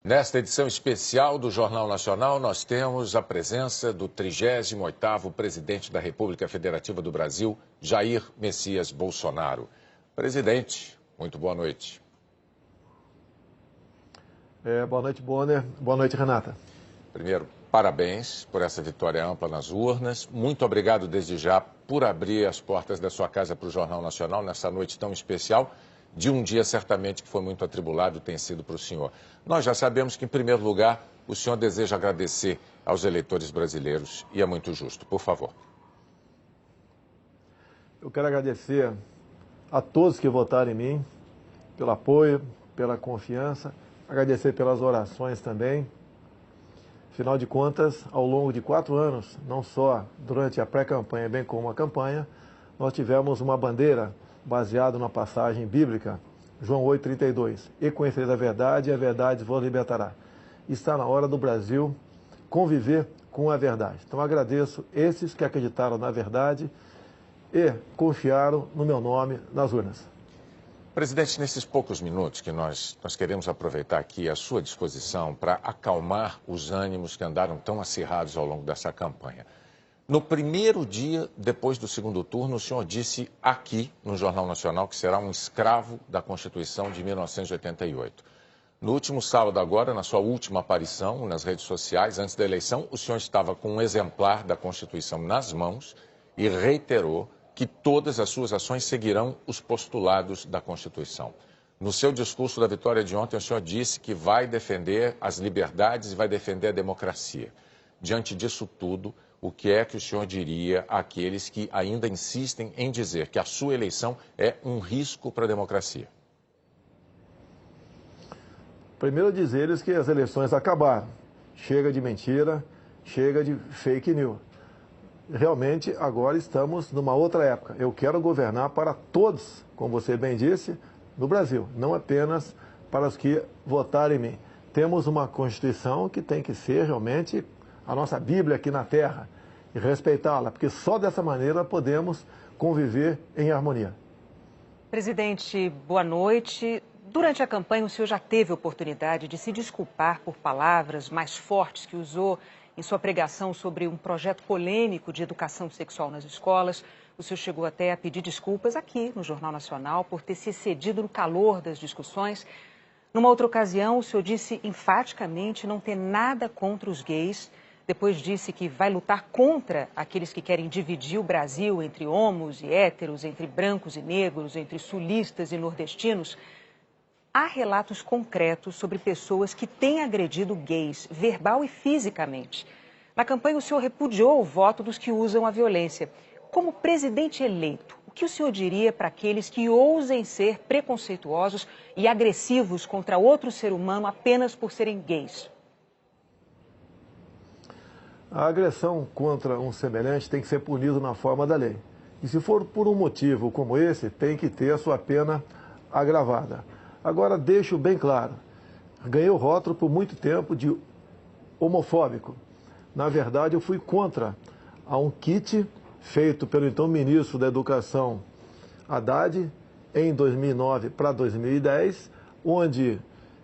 Nesta edição especial do Jornal Nacional, nós temos a presença do 38º presidente da República Federativa do Brasil, Jair Messias Bolsonaro. Presidente, muito boa noite. Boa noite, Bonner. Boa noite, Renata. Primeiro, parabéns por essa vitória ampla nas urnas. Muito obrigado desde já por abrir as portas da sua casa para o Jornal Nacional nessa noite tão especial, de um dia certamente que foi muito atribulado, tem sido para o senhor. Nós já sabemos que, em primeiro lugar, o senhor deseja agradecer aos eleitores brasileiros e é muito justo. Por favor. Eu quero agradecer a todos que votaram em mim, pelo apoio, pela confiança, agradecer pelas orações também. Afinal de contas, ao longo de 4 anos, não só durante a pré-campanha, bem como a campanha, nós tivemos uma bandeira baseada na passagem bíblica, João 8,32. E conhecereis a verdade, e a verdade vos libertará. Está na hora do Brasil conviver com a verdade. Então agradeço esses que acreditaram na verdade e confiaram no meu nome nas urnas. Presidente, nesses poucos minutos que nós queremos aproveitar aqui à sua disposição para acalmar os ânimos que andaram tão acirrados ao longo dessa campanha. No primeiro dia, depois do segundo turno, o senhor disse aqui no Jornal Nacional que será um escravo da Constituição de 1988. No último sábado agora, na sua última aparição nas redes sociais, antes da eleição, o senhor estava com um exemplar da Constituição nas mãos e reiterou que todas as suas ações seguirão os postulados da Constituição. No seu discurso da vitória de ontem, o senhor disse que vai defender as liberdades e vai defender a democracia. Diante disso tudo, o que é que o senhor diria àqueles que ainda insistem em dizer que a sua eleição é um risco para a democracia? Primeiro dizer-lhes que as eleições acabaram. Chega de mentira, chega de fake news. Realmente, agora estamos numa outra época. Eu quero governar para todos, como você bem disse, no Brasil, não apenas para os que votaram em mim. Temos uma Constituição que tem que ser realmente a nossa Bíblia aqui na Terra e respeitá-la, porque só dessa maneira podemos conviver em harmonia. Presidente, boa noite. Durante a campanha, o senhor já teve oportunidade de se desculpar por palavras mais fortes que usou em sua pregação sobre um projeto polêmico de educação sexual nas escolas. O senhor chegou até a pedir desculpas aqui no Jornal Nacional por ter se excedido no calor das discussões. Numa outra ocasião, o senhor disse enfaticamente não ter nada contra os gays. Depois disse que vai lutar contra aqueles que querem dividir o Brasil entre homos e héteros, entre brancos e negros, entre sulistas e nordestinos. Há relatos concretos sobre pessoas que têm agredido gays, verbal e fisicamente. Na campanha, o senhor repudiou o voto dos que usam a violência. Como presidente eleito, o que o senhor diria para aqueles que ousem ser preconceituosos e agressivos contra outro ser humano apenas por serem gays? A agressão contra um semelhante tem que ser punida na forma da lei. E se for por um motivo como esse, tem que ter a sua pena agravada. Agora, deixo bem claro, ganhei o rótulo por muito tempo de homofóbico. Na verdade, eu fui contra a um kit feito pelo então ministro da Educação, Haddad, em 2009 para 2010, onde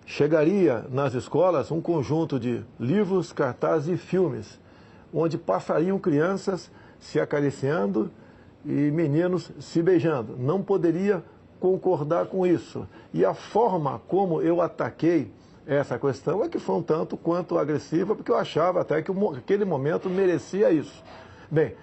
chegaria nas escolas um conjunto de livros, cartazes e filmes, onde passariam crianças se acariciando e meninos se beijando. Não poderia concordar com isso. E a forma como eu ataquei essa questão é que foi um tanto quanto agressiva, porque eu achava até que aquele momento merecia isso. Bem,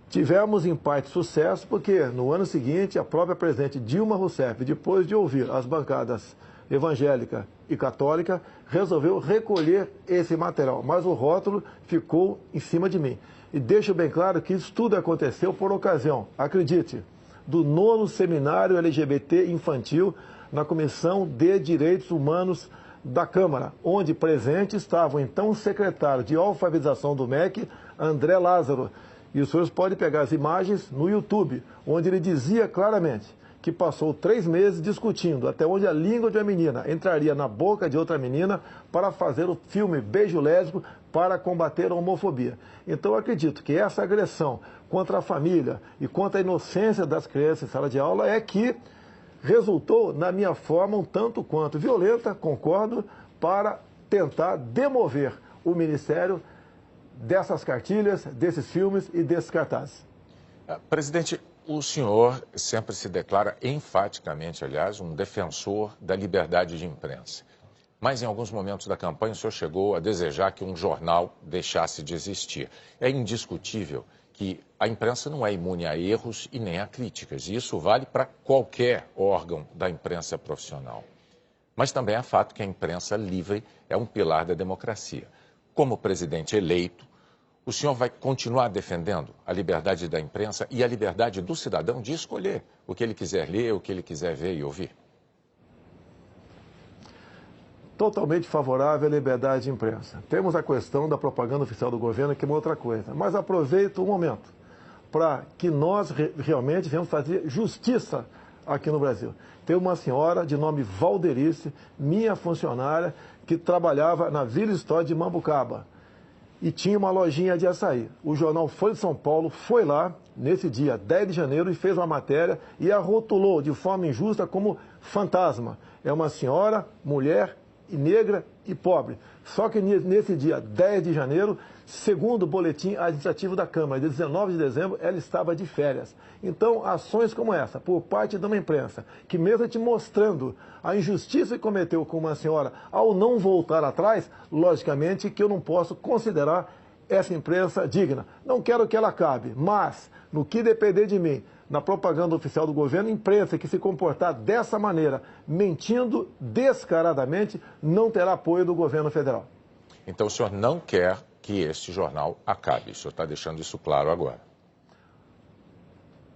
tivemos em parte sucesso, porque no ano seguinte a própria presidente Dilma Rousseff, depois de ouvir as bancadas evangélica e católica, resolveu recolher esse material, mas o rótulo ficou em cima de mim. E deixo bem claro que isso tudo aconteceu por ocasião, acredite, do 9º Seminário LGBT Infantil na Comissão de Direitos Humanos da Câmara, onde presente estava o então secretário de alfabetização do MEC, André Lázaro. E os senhores podem pegar as imagens no YouTube, onde ele dizia claramente que passou 3 meses discutindo até onde a língua de uma menina entraria na boca de outra menina para fazer o filme Beijo Lésbico para combater a homofobia. Então eu acredito que essa agressão contra a família e contra a inocência das crianças em sala de aula é que resultou na minha forma um tanto quanto violenta, concordo, para tentar demover o Ministério dessas cartilhas, desses filmes e desses cartazes. Presidente, o senhor sempre se declara enfaticamente, aliás, um defensor da liberdade de imprensa. Mas em alguns momentos da campanha o senhor chegou a desejar que um jornal deixasse de existir. É indiscutível que a imprensa não é imune a erros e nem a críticas. E isso vale para qualquer órgão da imprensa profissional. Mas também é fato que a imprensa livre é um pilar da democracia. Como presidente eleito, o senhor vai continuar defendendo a liberdade da imprensa e a liberdade do cidadão de escolher o que ele quiser ler, o que ele quiser ver e ouvir? Totalmente favorável à liberdade de imprensa. Temos a questão da propaganda oficial do governo, que é uma outra coisa. Mas aproveito o momento para que nós realmente venhamos fazer justiça aqui no Brasil. Tem uma senhora de nome Valderice, minha funcionária, que trabalhava na Vila História de Mambucaba e tinha uma lojinha de açaí. O jornal Folha de São Paulo foi lá, nesse dia 10 de janeiro, e fez uma matéria e a rotulou de forma injusta como fantasma. É uma senhora, mulher, e negra e pobre. Só que nesse dia 10 de janeiro, segundo o boletim administrativo da Câmara, de 19 de dezembro, ela estava de férias. Então, ações como essa, por parte de uma imprensa, que mesmo te mostrando a injustiça que cometeu com uma senhora ao não voltar atrás, logicamente que eu não posso considerar essa imprensa digna. Não quero que ela acabe, mas, no que depender de mim, na propaganda oficial do governo, imprensa que se comportar dessa maneira, mentindo descaradamente, não terá apoio do governo federal. Então o senhor não quer que este jornal acabe. O senhor está deixando isso claro agora.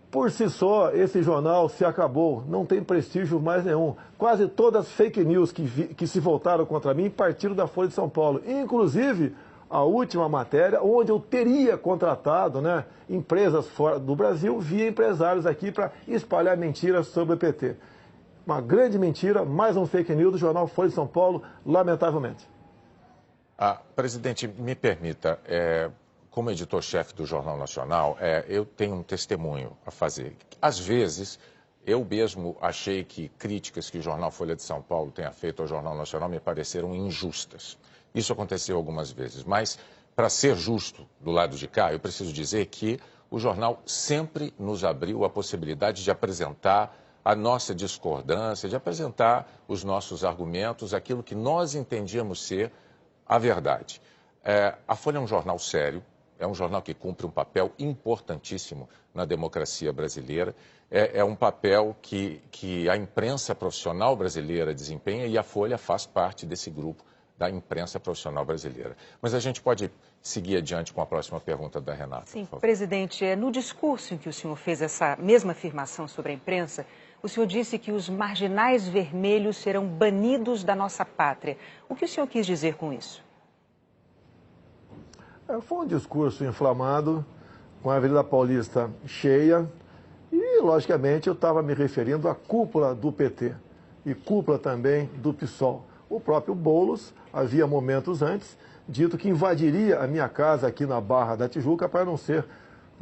Por si só, esse jornal se acabou, não tem prestígio mais nenhum. Quase todas as fake news que se voltaram contra mim partiram da Folha de São Paulo. Inclusive, a última matéria, onde eu teria contratado, né, empresas fora do Brasil via empresários aqui para espalhar mentiras sobre o PT. Uma grande mentira, mais um fake news do jornal Folha de São Paulo, lamentavelmente. Presidente, me permita, como editor-chefe do Jornal Nacional, eu tenho um testemunho a fazer. Às vezes, eu mesmo achei que críticas que o jornal Folha de São Paulo tenha feito ao Jornal Nacional me pareceram injustas. Isso aconteceu algumas vezes, mas, para ser justo do lado de cá, eu preciso dizer que o jornal sempre nos abriu a possibilidade de apresentar a nossa discordância, de apresentar os nossos argumentos, aquilo que nós entendíamos ser a verdade. A Folha é um jornal sério, é um jornal que cumpre um papel importantíssimo na democracia brasileira, é um papel que a imprensa profissional brasileira desempenha e a Folha faz parte desse grupo da imprensa profissional brasileira. Mas a gente pode seguir adiante com a próxima pergunta da Renata. Sim, presidente, no discurso em que o senhor fez essa mesma afirmação sobre a imprensa, o senhor disse que os marginais vermelhos serão banidos da nossa pátria. O que o senhor quis dizer com isso? Foi um discurso inflamado, com a Avenida Paulista cheia, e, logicamente, eu estava me referindo à cúpula do PT e cúpula também do PSOL. O próprio Boulos havia momentos antes dito que invadiria a minha casa aqui na Barra da Tijuca por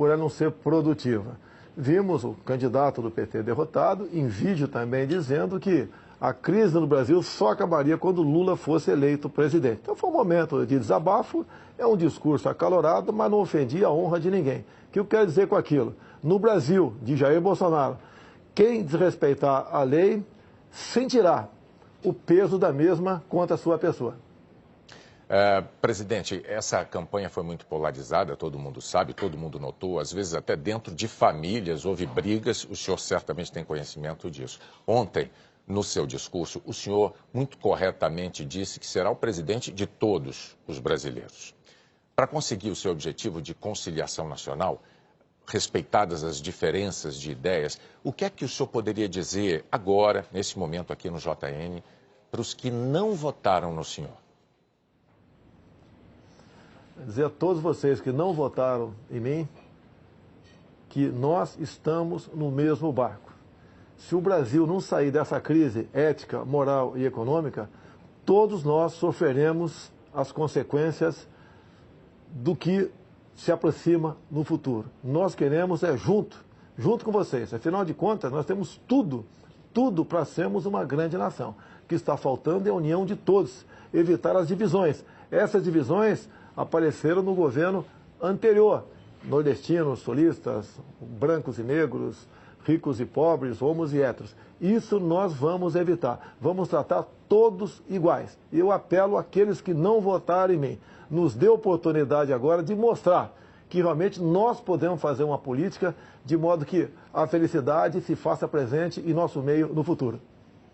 ela não ser produtiva. Vimos o candidato do PT derrotado, em vídeo também dizendo que a crise no Brasil só acabaria quando Lula fosse eleito presidente. Então foi um momento de desabafo, é um discurso acalorado, mas não ofendia a honra de ninguém. O que eu quero dizer com aquilo? No Brasil, de Jair Bolsonaro, quem desrespeitar a lei sentirá o peso da mesma contra a sua pessoa. Presidente, essa campanha foi muito polarizada, todo mundo sabe, todo mundo notou, às vezes até dentro de famílias houve brigas, o senhor certamente tem conhecimento disso. Ontem, no seu discurso, o senhor muito corretamente disse que será o presidente de todos os brasileiros. Para conseguir o seu objetivo de conciliação nacional, respeitadas as diferenças de ideias, o que é que o senhor poderia dizer agora, nesse momento aqui no JN, para os que não votaram no senhor? Dizer a todos vocês que não votaram em mim que nós estamos no mesmo barco. Se o Brasil não sair dessa crise ética, moral e econômica, todos nós sofreremos as consequências do que se aproxima no futuro. Nós queremos junto com vocês. Afinal de contas, nós temos tudo para sermos uma grande nação. O que está faltando é a união de todos, evitar as divisões. Essas divisões apareceram no governo anterior. Nordestinos, sulistas, brancos e negros, ricos e pobres, homos e héteros. Isso nós vamos evitar. Vamos tratar todos iguais. E eu apelo àqueles que não votaram em mim. Nos dê oportunidade agora de mostrar que realmente nós podemos fazer uma política de modo que a felicidade se faça presente em nosso meio no futuro.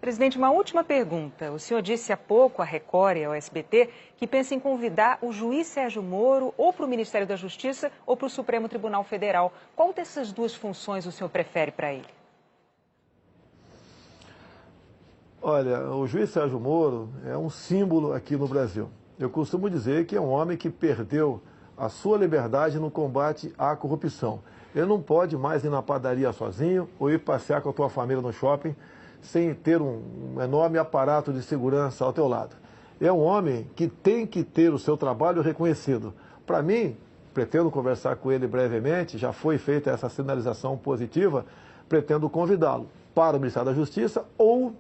Presidente, uma última pergunta. O senhor disse há pouco à Record e ao SBT que pensa em convidar o juiz Sérgio Moro ou para o Ministério da Justiça ou para o Supremo Tribunal Federal. Qual dessas duas funções o senhor prefere para ele? Olha, o juiz Sérgio Moro é um símbolo aqui no Brasil. Eu costumo dizer que é um homem que perdeu a sua liberdade no combate à corrupção. Ele não pode mais ir na padaria sozinho ou ir passear com a tua família no shopping sem ter um enorme aparato de segurança ao teu lado. É um homem que tem que ter o seu trabalho reconhecido. Para mim, pretendo conversar com ele brevemente, já foi feita essa sinalização positiva, pretendo convidá-lo para o Ministério da Justiça ou,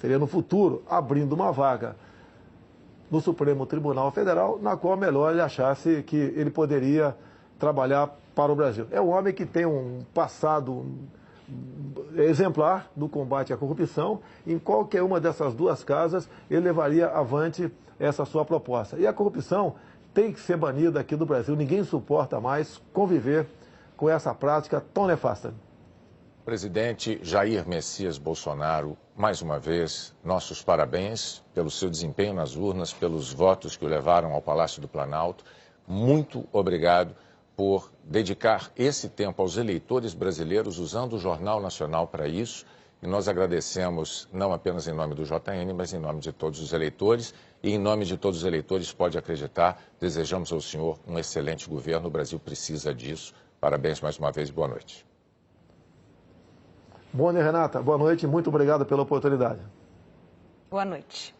seria no futuro, abrindo uma vaga no Supremo Tribunal Federal, na qual melhor ele achasse que ele poderia trabalhar para o Brasil. É um homem que tem um passado exemplar do combate à corrupção. Em qualquer uma dessas duas casas, ele levaria avante essa sua proposta. E a corrupção tem que ser banida aqui do Brasil. Ninguém suporta mais conviver com essa prática tão nefasta. Presidente Jair Messias Bolsonaro, mais uma vez, nossos parabéns pelo seu desempenho nas urnas, pelos votos que o levaram ao Palácio do Planalto. Muito obrigado por dedicar esse tempo aos eleitores brasileiros, usando o Jornal Nacional para isso. E nós agradecemos, não apenas em nome do JN, mas em nome de todos os eleitores. E em nome de todos os eleitores, pode acreditar, desejamos ao senhor um excelente governo. O Brasil precisa disso. Parabéns mais uma vez e boa noite. Bom dia, Renata. Boa noite e muito obrigado pela oportunidade. Boa noite.